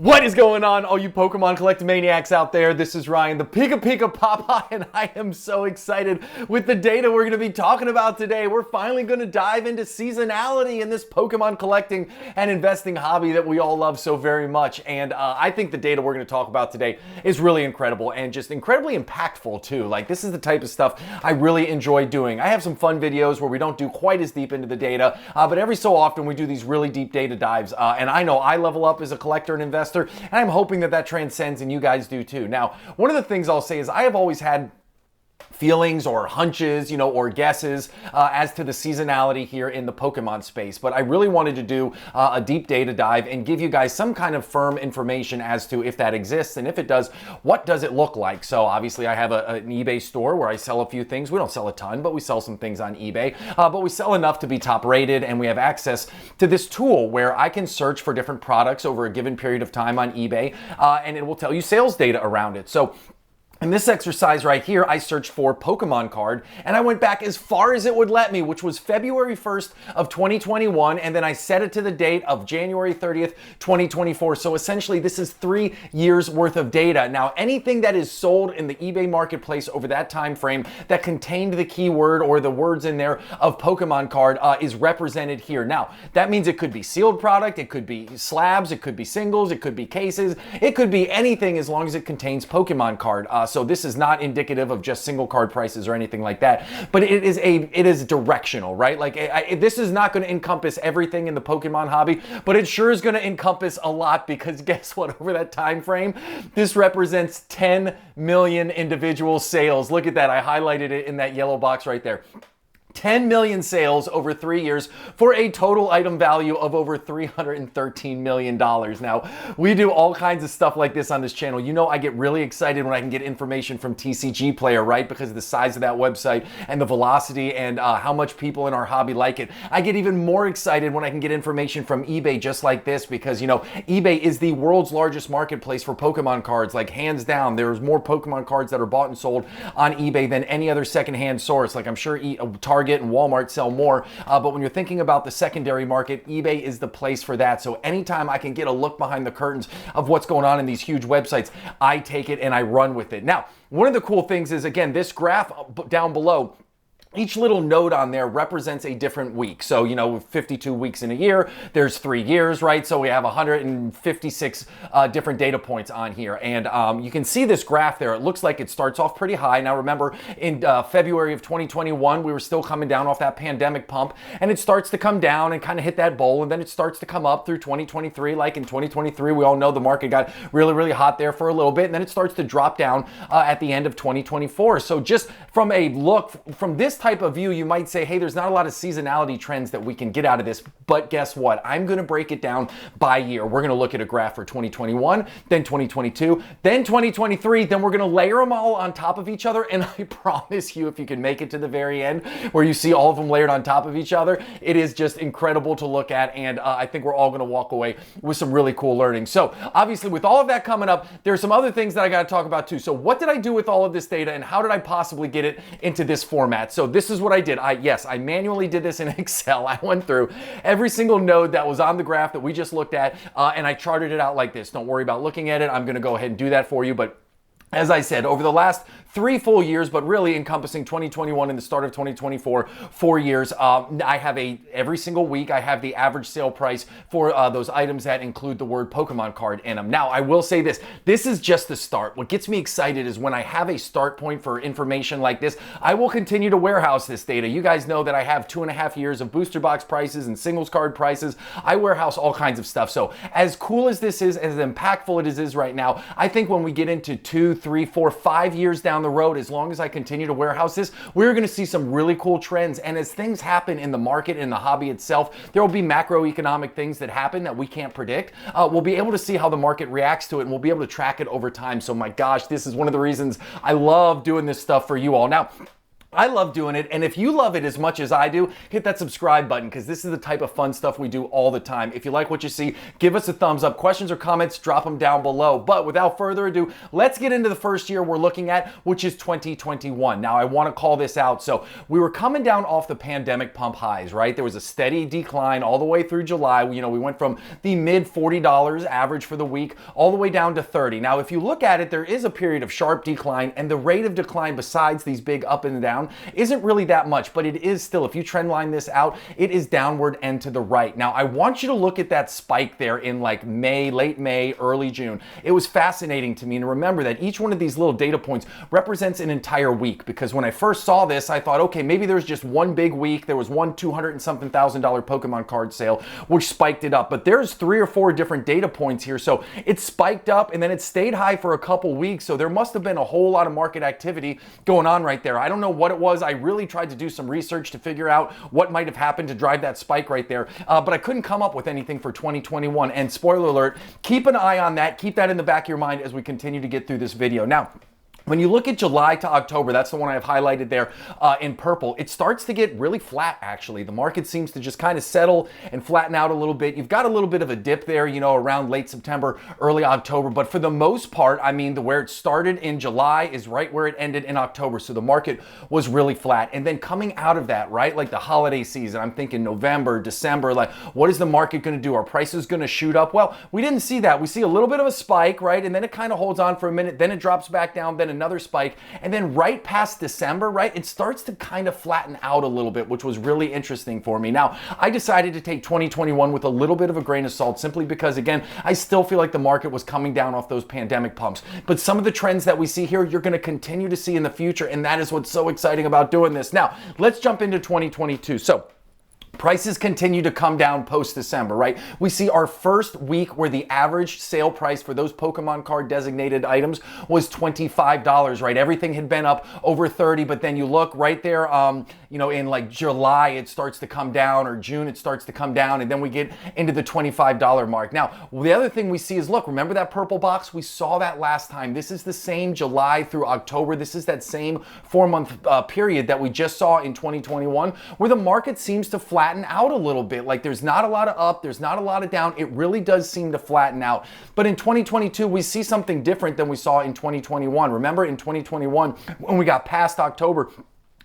What is going on, all you Pokemon collecting maniacs out there? This is Ryan, the PikaPikaPaPa, and I am so excited with the data we're going to be talking about today. We're finally going to dive into seasonality in this Pokemon collecting and investing hobby that we all love so very much. And I think the data we're going to talk about today is really incredible and just incredibly impactful too. Like, this is the type of stuff I really enjoy doing. I have some fun videos where we don't do quite as deep into the data, but every so often we do these really deep data dives. And I know I level up as a collector and investor, and I'm hoping that that transcends and you guys do too. Now, one of the things I'll say is I have always had feelings or hunches, or guesses as to the seasonality here in the Pokemon space. But I really wanted to do a deep data dive and give you guys some kind of firm information as to if that exists, and if it does, what does it look like? So obviously I have an eBay store where I sell a few things. We don't sell a ton, but we sell some things on eBay, but we sell enough to be top rated, and we have access to this tool where I can search for different products over a given period of time on eBay, and it will tell you sales data around it. So in this exercise right here, I searched for Pokemon card, and I went back as far as it would let me, which was February 1st of 2021, and then I set it to the date of January 30th, 2024. So essentially, this is 3 years worth of data. Now, anything that is sold in the eBay marketplace over that time frame that contained the keyword or the words in there of Pokemon card is represented here. Now, that means it could be sealed product, it could be slabs, it could be singles, it could be cases, it could be anything as long as it contains Pokemon card. So this is not indicative of just single card prices or anything like that, but it is directional, right? Like, this is not going to encompass everything in the Pokemon hobby, but it sure is going to encompass a lot, because guess what? Over that time frame, this represents 10 million individual sales. Look at that. I highlighted it in that yellow box right there. 10 million sales over 3 years for a total item value of over $313 million. Now, we do all kinds of stuff like this on this channel. I get really excited when I can get information from TCG Player, right? Because of the size of that website and the velocity and how much people in our hobby like it. I get even more excited when I can get information from eBay just like this, because, eBay is the world's largest marketplace for Pokemon cards. Like, hands down, there's more Pokemon cards that are bought and sold on eBay than any other secondhand source. Like, I'm sure Target and Walmart sell more, but when you're thinking about the secondary market, eBay is the place for that. So anytime I can get a look behind the curtains of what's going on in these huge websites, I take it and I run with it. Now, one of the cool things is, again, this graph down below, each little node on there represents a different week. So, 52 weeks in a year, there's 3 years, right? So we have 156 different data points on here. And you can see this graph there. It looks like it starts off pretty high. Now, remember, in February of 2021, we were still coming down off that pandemic pump, and it starts to come down and kind of hit that bowl, and then it starts to come up through 2023. Like in 2023, we all know the market got really, really hot there for a little bit, and then it starts to drop down at the end of 2024. So just from a look, from this type of view, you might say, hey, there's not a lot of seasonality trends that we can get out of this. But guess what? I'm going to break it down by year. We're going to look at a graph for 2021, then 2022, then 2023, then we're going to layer them all on top of each other. And I promise you, if you can make it to the very end where you see all of them layered on top of each other, it is just incredible to look at. And I think we're all going to walk away with some really cool learning. So obviously, with all of that coming up, there's some other things that I got to talk about too. So what did I do with all of this data, and how did I possibly get it into this format? So this is what I did. I manually did this in Excel. I went through every single node that was on the graph that we just looked at, and I charted it out like this. Don't worry about looking at it. I'm going to go ahead and do that for you. But as I said, over the last 3 full years, but really encompassing 2021 and the start of 2024, 4 years, I have every single week, I have the average sale price for those items that include the word Pokemon card in them. Now, I will say this is just the start. What gets me excited is when I have a start point for information like this, I will continue to warehouse this data. You guys know that I have 2.5 years of booster box prices and singles card prices. I warehouse all kinds of stuff. So as cool as this is, as impactful it is right now, I think when we get into 2, 3, 4, 5 years down the road, as long as I continue to warehouse this, we're going to see some really cool trends. And as things happen in the market, in the hobby itself, there will be macroeconomic things that happen that we can't predict. We'll be able to see how the market reacts to it, and we'll be able to track it over time. So my gosh, this is one of the reasons I love doing this stuff for you all. Now, I love doing it, and if you love it as much as I do, hit that subscribe button because this is the type of fun stuff we do all the time. If you like what you see, give us a thumbs up. Questions or comments, drop them down below. But without further ado, let's get into the first year we're looking at, which is 2021. Now, I want to call this out. So we were coming down off the pandemic pump highs, right? There was a steady decline all the way through July. We went from the mid $40 average for the week all the way down to 30. Now, if you look at it, there is a period of sharp decline, and the rate of decline besides these big up and down isn't really that much, but it is still, if you trend line this out, it is downward and to the right. Now, I want you to look at that spike there in like May, late May, early June. It was fascinating to me, and remember that each one of these little data points represents an entire week, because when I first saw this, I thought, okay, maybe there's just one big week. There was one $200 and something thousand Pokemon card sale, which spiked it up, but there's 3 or 4 different data points here. So it spiked up and then it stayed high for a couple weeks. So there must have been a whole lot of market activity going on right there. I don't know what it was. I really tried to do some research to figure out what might have happened to drive that spike right there, but I couldn't come up with anything for 2021. And spoiler alert, keep an eye on that. Keep that in the back of your mind as we continue to get through this video. Now, when you look at July to October, that's the one I have highlighted there in purple, it starts to get really flat, actually. The market seems to just kind of settle and flatten out a little bit. You've got a little bit of a dip there, around late September, early October. But for the most part, where it started in July is right where it ended in October. So the market was really flat. And then coming out of that, right, like the holiday season, I'm thinking November, December, like what is the market going to do? Are prices going to shoot up? Well, we didn't see that. We see a little bit of a spike, right? And then it kind of holds on for a minute. Then it drops back down. Then another spike, and then right past December, right, it starts to kind of flatten out a little bit, which was really interesting for me. Now, I decided to take 2021 with a little bit of a grain of salt, simply because, again, I still feel like the market was coming down off those pandemic pumps. But some of the trends that we see here, you're going to continue to see in the future, and that is what's so exciting about doing this. Now, let's jump into 2022. So, prices continue to come down post-December, right? We see our first week where the average sale price for those Pokemon card designated items was $25, right? Everything had been up over 30, but then you look right there, in like July, it starts to come down, or June, it starts to come down, and then we get into the $25 mark. Now, the other thing we see is, look, remember that purple box? We saw that last time. This is the same July through October. This is that same 4-month period that we just saw in 2021, where the market seems to flatten out a little bit. Like there's not a lot of up, there's not a lot of down. It really does seem to flatten out. But in 2022, we see something different than we saw in 2021. Remember in 2021, when we got past October,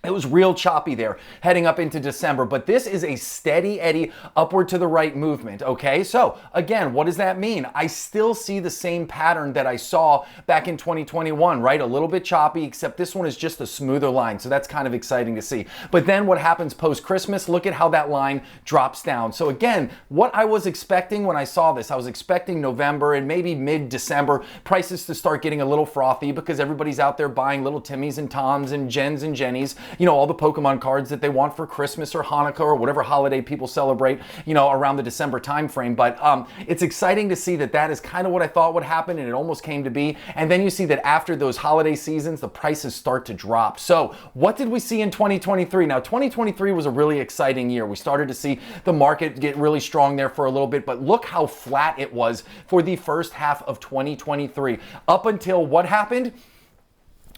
it was real choppy there, heading up into December, but this is a steady eddy upward to the right movement, okay? So, again, what does that mean? I still see the same pattern that I saw back in 2021, right? A little bit choppy, except this one is just a smoother line, so that's kind of exciting to see. But then what happens post-Christmas? Look at how that line drops down. So again, what I was expecting when I saw this, I was expecting November and maybe mid-December prices to start getting a little frothy because everybody's out there buying little Timmys and Toms and Jens and Jennies, all the Pokemon cards that they want for Christmas or Hanukkah or whatever holiday people celebrate, around the December timeframe. But it's exciting to see that that is kind of what I thought would happen, and it almost came to be. And then you see that after those holiday seasons, the prices start to drop. So what did we see in 2023? Now, 2023 was a really exciting year. We started to see the market get really strong there for a little bit, but look how flat it was for the first half of 2023. Up until what happened?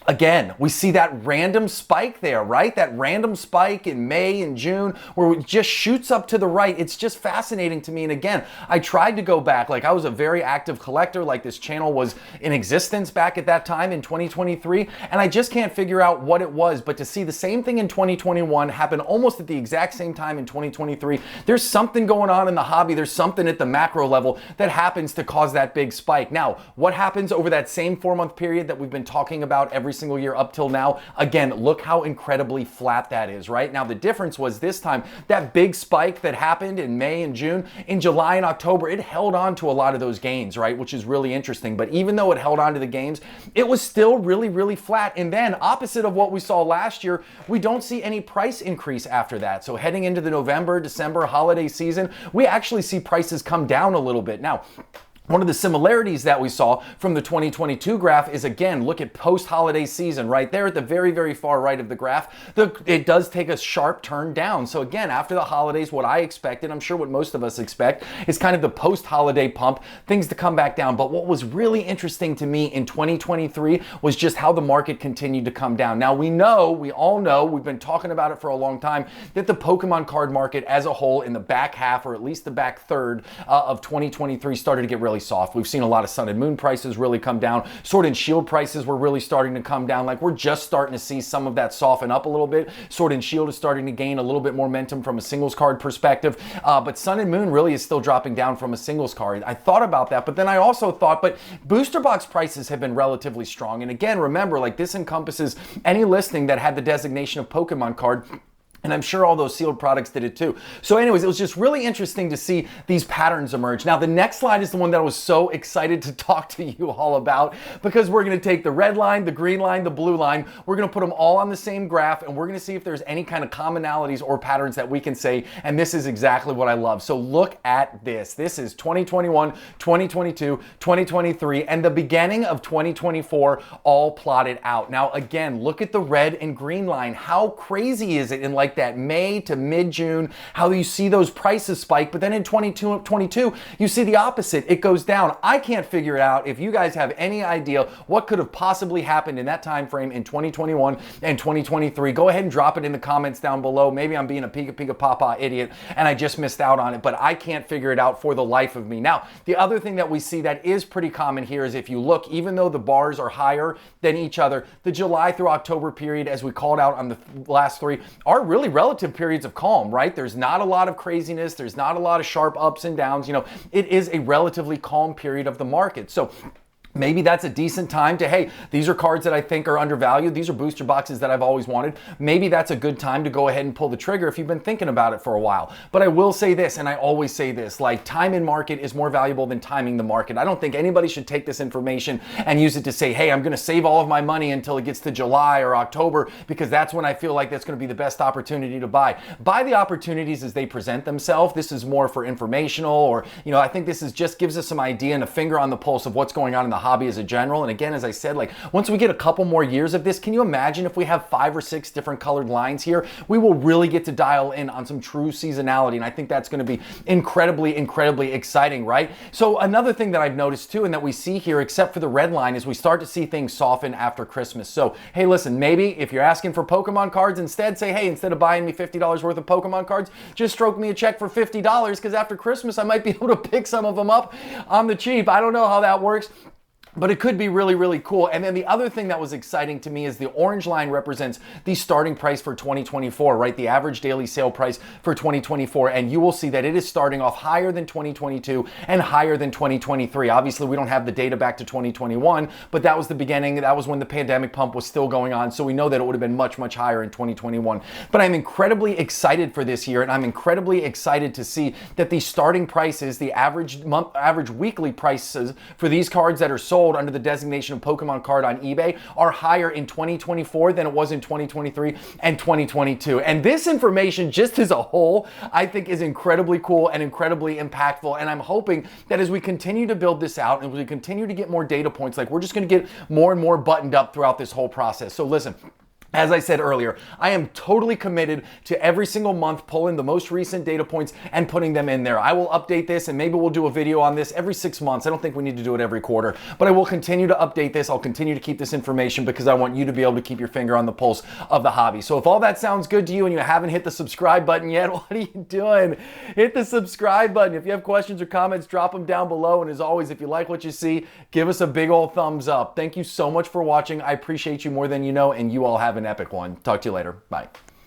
Again, we see that random spike there, right? That random spike in May and June where it just shoots up to the right. It's just fascinating to me. And again, I tried to go back. Like I was a very active collector, like this channel was in existence back at that time in 2023. And I just can't figure out what it was. But to see the same thing in 2021 happen almost at the exact same time in 2023, there's something going on in the hobby. There's something at the macro level that happens to cause that big spike. Now, what happens over that same 4-month period that we've been talking about every single year up till now? Again, look how incredibly flat that is, right? Now, the difference was this time, that big spike that happened in May and June, in July and October, it held on to a lot of those gains, right? Which is really interesting. But even though it held on to the gains, it was still really, really flat. And then opposite of what we saw last year, we don't see any price increase after that. So heading into the November, December holiday season, we actually see prices come down a little bit. Now, one of the similarities that we saw from the 2022 graph is, again, look at post-holiday season right there at the very, very far right of the graph. It does take a sharp turn down. So again, after the holidays, what I expected, I'm sure what most of us expect, is kind of the post-holiday pump, things to come back down. But what was really interesting to me in 2023 was just how the market continued to come down. Now we all know, we've been talking about it for a long time, that the Pokemon card market as a whole in the back half, or at least the back third of 2023 started to get really soft. We've seen a lot of Sun and Moon prices really come down. Sword and Shield prices were really starting to come down. Like, we're just starting to see some of that soften up a little bit. Sword and Shield is starting to gain a little bit more momentum from a singles card perspective. But Sun and Moon really is still dropping down from a singles card. I thought about that, but then I also thought, but booster box prices have been relatively strong. And again, remember, like, this encompasses any listing that had the designation of Pokemon card. And I'm sure all those sealed products did it too. So anyways, it was just really interesting to see these patterns emerge. Now, the next slide is the one that I was so excited to talk to you all about, because we're gonna take the red line, the green line, the blue line, we're gonna put them all on the same graph, and we're gonna see if there's any kind of commonalities or patterns that we can say, and this is exactly what I love. So look at this. This is 2021, 2022, 2023, and the beginning of 2024 all plotted out. Now, again, look at the red and green line. How crazy is it in like that May to mid-June, how you see those prices spike, but then in 2022, you see the opposite. It goes down. I can't figure it out. If you guys have any idea what could have possibly happened in that time frame in 2021 and 2023, go ahead and drop it in the comments down below. Maybe I'm being a PikaPikaPaPa idiot and I just missed out on it, but I can't figure it out for the life of me. Now, the other thing that we see that is pretty common here is if you look, even though the bars are higher than each other, the July through October period, as we called out on the last three, are really relative periods of calm, right? There's not a lot of craziness. There's not a lot of sharp ups and downs. You know, it is a relatively calm period of the market. So maybe that's a decent time to, hey, these are cards that I think are undervalued. These are booster boxes that I've always wanted. Maybe that's a good time to go ahead and pull the trigger if you've been thinking about it for a while. But I will say this, and I always say this, like, time in market is more valuable than timing the market. I don't think anybody should take this information and use it to say, hey, I'm going to save all of my money until it gets to July or October because that's when I feel like that's going to be the best opportunity to buy. Buy the opportunities as they present themselves. This is more for informational, or, you know, I think this is just gives us some idea and a finger on the pulse of what's going on in the hobby as a general. And again, as I said, like, once we get a couple more years of this, can you imagine if we have 5 or 6 different colored lines here? We will really get to dial in on some true seasonality. And I think that's going to be incredibly, incredibly exciting, right? So another thing that I've noticed too, and that we see here, except for the red line, is we start to see things soften after Christmas. So, hey, listen, maybe if you're asking for Pokemon cards instead, say, hey, instead of buying me $50 worth of Pokemon cards, just stroke me a check for $50, because after Christmas, I might be able to pick some of them up on the cheap. I don't know how that works, but it could be really, really cool. And then the other thing that was exciting to me is the orange line represents the starting price for 2024, right? The average daily sale price for 2024. And you will see that it is starting off higher than 2022 and higher than 2023. Obviously, we don't have the data back to 2021, but that was the beginning. That was when the pandemic pump was still going on. So we know that it would have been much, much higher in 2021. But I'm incredibly excited for this year, and I'm incredibly excited to see that the starting prices, the average weekly prices for these cards that are sold under the designation of Pokemon card on eBay are higher in 2024 than it was in 2023 and 2022. And this information, just as a whole, I think is incredibly cool and incredibly impactful. And I'm hoping that as we continue to build this out and we continue to get more data points, like, we're just going to get more and more buttoned up throughout this whole process. So listen, as I said earlier, I am totally committed to every single month pulling the most recent data points and putting them in there. I will update this, and maybe we'll do a video on this every 6 months. I don't think we need to do it every quarter, but I will continue to update this. I'll continue to keep this information because I want you to be able to keep your finger on the pulse of the hobby. So if all that sounds good to you and you haven't hit the subscribe button yet, what are you doing? Hit the subscribe button. If you have questions or comments, drop them down below. And as always, if you like what you see, give us a big old thumbs up. Thank you so much for watching. I appreciate you more than you know, and you all have an epic one. Talk to you later. Bye.